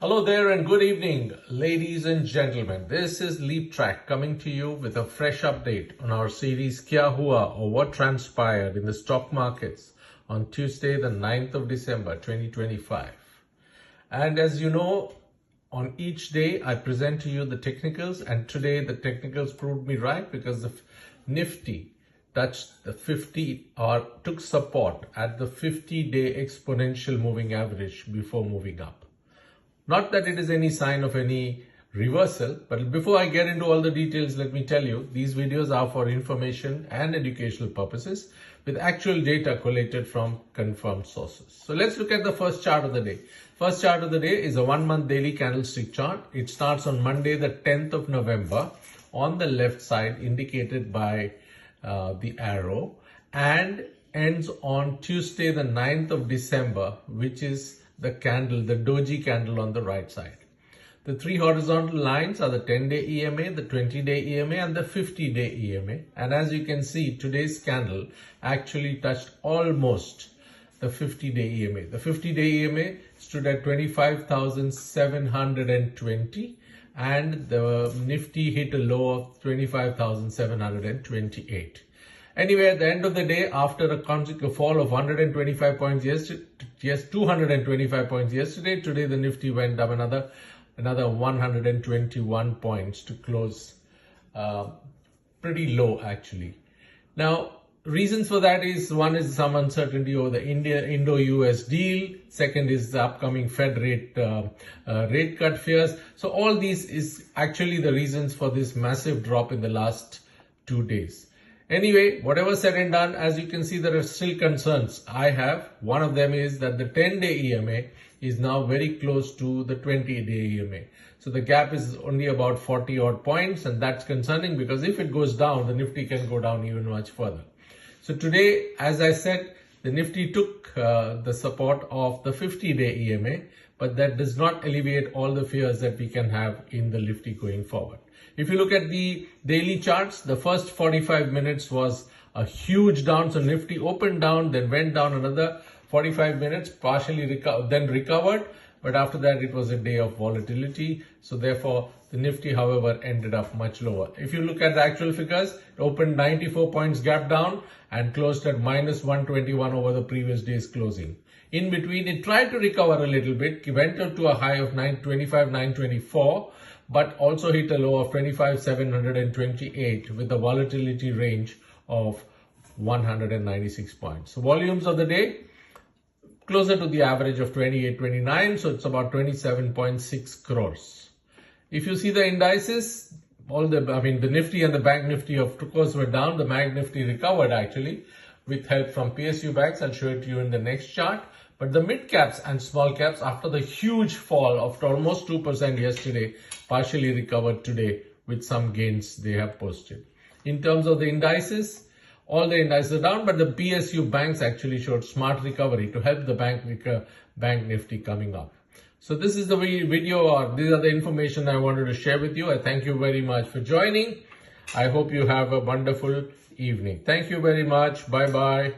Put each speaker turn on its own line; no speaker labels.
Hello there and good evening, ladies and gentlemen. This is LEAPTRAC coming to you with a fresh update on our series Kya Hua, or what transpired in the stock markets on Tuesday, the 9th of December, 2025. And as you know, on each day I present to you the technicals, and today the technicals proved me right because the NIFTY touched the 50 or took support at the 50-day exponential moving average before moving up. Not that it is any sign of any reversal, but before I get into all the details, let me tell you, these videos are for information and educational purposes with actual data collated from confirmed sources. So let's look at the first chart of the day. First chart of the day is a 1-month daily candlestick chart. It starts on Monday, the 10th of November on the left side, indicated by the arrow, and ends on Tuesday, the 9th of December, which is the candle, the doji candle on the right side. The three horizontal lines are the 10-day EMA, the 20-day EMA, and the 50-day EMA. And as you can see, today's candle actually touched almost the 50-day EMA. The 50-day EMA stood at 25,720 and the Nifty hit a low of 25,728. Anyway, at the end of the day, after a consecutive fall of 125 points yesterday, 225 points yesterday, today the Nifty went up another 121 points to close pretty low actually. Now, reasons for that is, one is some uncertainty over the Indo-US deal. Second is the upcoming Fed rate cut fears. So all these is actually the reasons for this massive drop in the last 2 days. Anyway, whatever said and done, as you can see, there are still concerns I have. One of them is that the 10-day EMA is now very close to the 20-day EMA. So the gap is only about 40 odd points, and that's concerning because if it goes down, the Nifty can go down even much further. So today, as I said, the Nifty took the support of the 50-day EMA, but that does not alleviate all the fears that we can have in the Nifty going forward. If you look at the daily charts, the first 45 minutes was a huge down. So Nifty opened down, then went down another 45 minutes, partially then recovered. But after that, it was a day of volatility. So therefore, the Nifty, however, ended up much lower. If you look at the actual figures, it opened 94 points gap down and closed at minus 121 over the previous day's closing. In between, it tried to recover a little bit, went up to a high of 924, but also hit a low of 25,728 with a volatility range of 196 points. So volumes of the day, closer to the average of 28-29, so it's about 27.6 crores. If you see the indices, the Nifty and the Bank Nifty of course were down. The Bank Nifty recovered actually with help from PSU banks. I'll show it to you in the next chart. But the mid caps and small caps, after the huge fall of almost 2% yesterday, partially recovered today with some gains they have posted. In terms of the indices, all the indices are down, but the PSU banks actually showed smart recovery to help the Bank Nifty coming up. So this is the video, or these are the information I wanted to share with you. I thank you very much for joining. I hope you have a wonderful evening. Thank you very much. Bye-bye.